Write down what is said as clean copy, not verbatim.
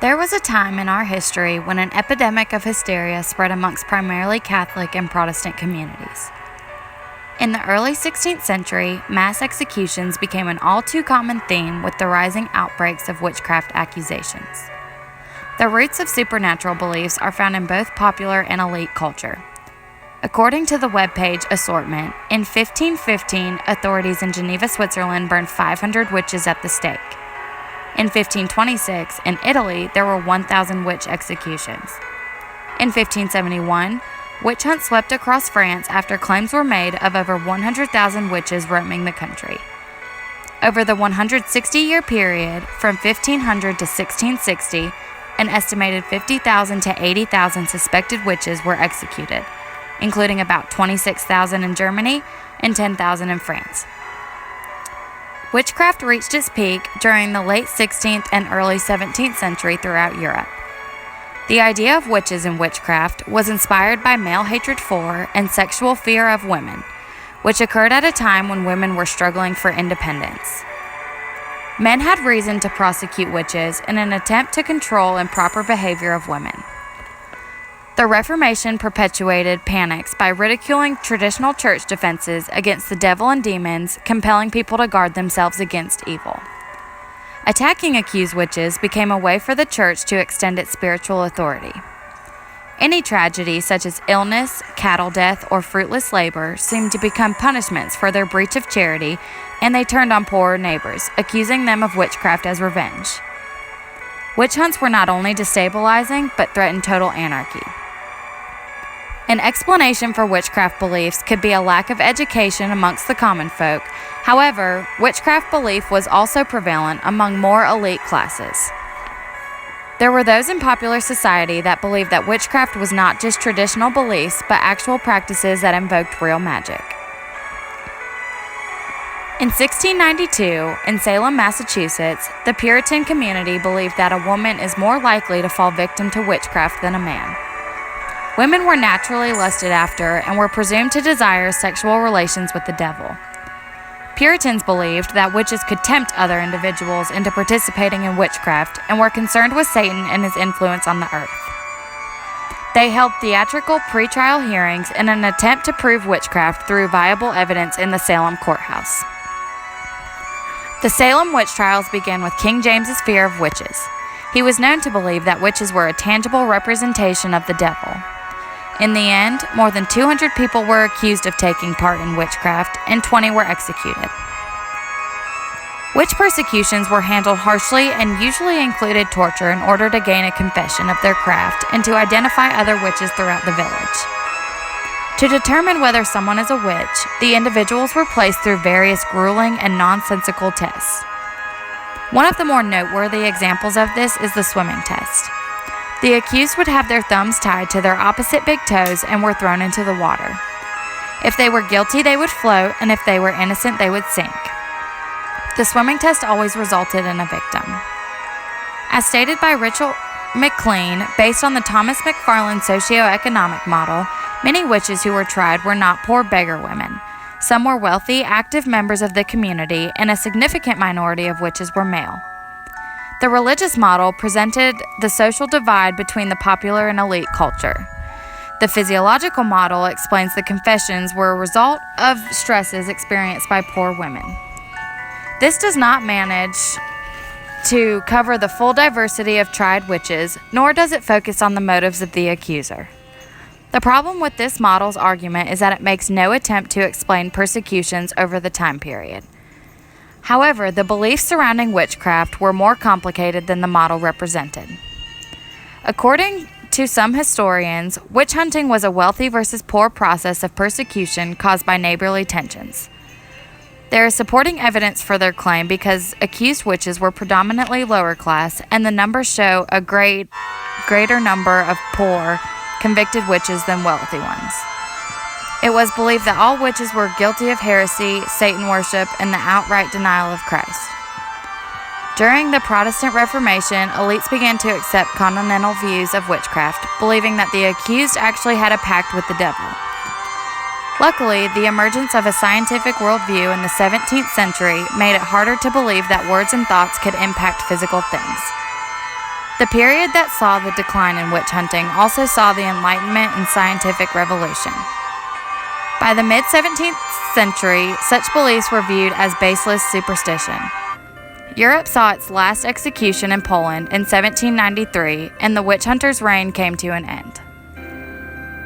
There was a time in our history when an epidemic of hysteria spread amongst primarily Catholic and Protestant communities. In the early 16th century, mass executions became an all too common theme with the rising outbreaks of witchcraft accusations. The roots of supernatural beliefs are found in both popular and elite culture. According to the webpage Assortment, in 1515, authorities in Geneva, Switzerland burned 500 witches at the stake. In 1526, in Italy, there were 1,000 witch executions. In 1571, witch hunts swept across France after claims were made of over 100,000 witches roaming the country. Over the 160-year period, from 1500 to 1660, an estimated 50,000 to 80,000 suspected witches were executed, including about 26,000 in Germany and 10,000 in France. Witchcraft reached its peak during the late 16th and early 17th century throughout Europe. The idea of witches and witchcraft was inspired by male hatred for and sexual fear of women, which occurred at a time when women were struggling for independence. Men had reason to prosecute witches in an attempt to control improper behavior of women. The Reformation perpetuated panics by ridiculing traditional church defenses against the devil and demons, compelling people to guard themselves against evil. Attacking accused witches became a way for the church to extend its spiritual authority. Any tragedy, such as illness, cattle death, or fruitless labor, seemed to become punishments for their breach of charity, and they turned on poorer neighbors, accusing them of witchcraft as revenge. Witch hunts were not only destabilizing, but threatened total anarchy. An explanation for witchcraft beliefs could be a lack of education amongst the common folk. However, witchcraft belief was also prevalent among more elite classes. There were those in popular society that believed that witchcraft was not just traditional beliefs, but actual practices that invoked real magic. In 1692, in Salem, Massachusetts, the Puritan community believed that a woman is more likely to fall victim to witchcraft than a man. Women were naturally lusted after and were presumed to desire sexual relations with the devil. Puritans believed that witches could tempt other individuals into participating in witchcraft and were concerned with Satan and his influence on the earth. They held theatrical pretrial hearings in an attempt to prove witchcraft through viable evidence in the Salem courthouse. The Salem witch trials began with King James's fear of witches. He was known to believe that witches were a tangible representation of the devil. In the end, more than 200 people were accused of taking part in witchcraft, and 20 were executed. Witch persecutions were handled harshly and usually included torture in order to gain a confession of their craft and to identify other witches throughout the village. To determine whether someone is a witch, the individuals were placed through various grueling and nonsensical tests. One of the more noteworthy examples of this is the swimming test. The accused would have their thumbs tied to their opposite big toes and were thrown into the water. If they were guilty, they would float, and if they were innocent, they would sink. The swimming test always resulted in a victim. As stated by Richard McLean, based on the Thomas McFarland socioeconomic model, many witches who were tried were not poor beggar women. Some were wealthy, active members of the community, and a significant minority of witches were male. The religious model presented the social divide between the popular and elite culture. The physiological model explains the confessions were a result of stresses experienced by poor women. This does not manage to cover the full diversity of tried witches, nor does it focus on the motives of the accuser. The problem with this model's argument is that it makes no attempt to explain persecutions over the time period. However, the beliefs surrounding witchcraft were more complicated than the model represented. According to some historians, witch hunting was a wealthy versus poor process of persecution caused by neighborly tensions. There is supporting evidence for their claim because accused witches were predominantly lower class, and the numbers show a greater number of poor, convicted witches than wealthy ones. It was believed that all witches were guilty of heresy, Satan worship, and the outright denial of Christ. During the Protestant Reformation, elites began to accept continental views of witchcraft, believing that the accused actually had a pact with the devil. Luckily, the emergence of a scientific worldview in the 17th century made it harder to believe that words and thoughts could impact physical things. The period that saw the decline in witch hunting also saw the Enlightenment and scientific revolution. By the mid-17th century, such beliefs were viewed as baseless superstition. Europe saw its last execution in Poland in 1793, and the witch hunter's reign came to an end.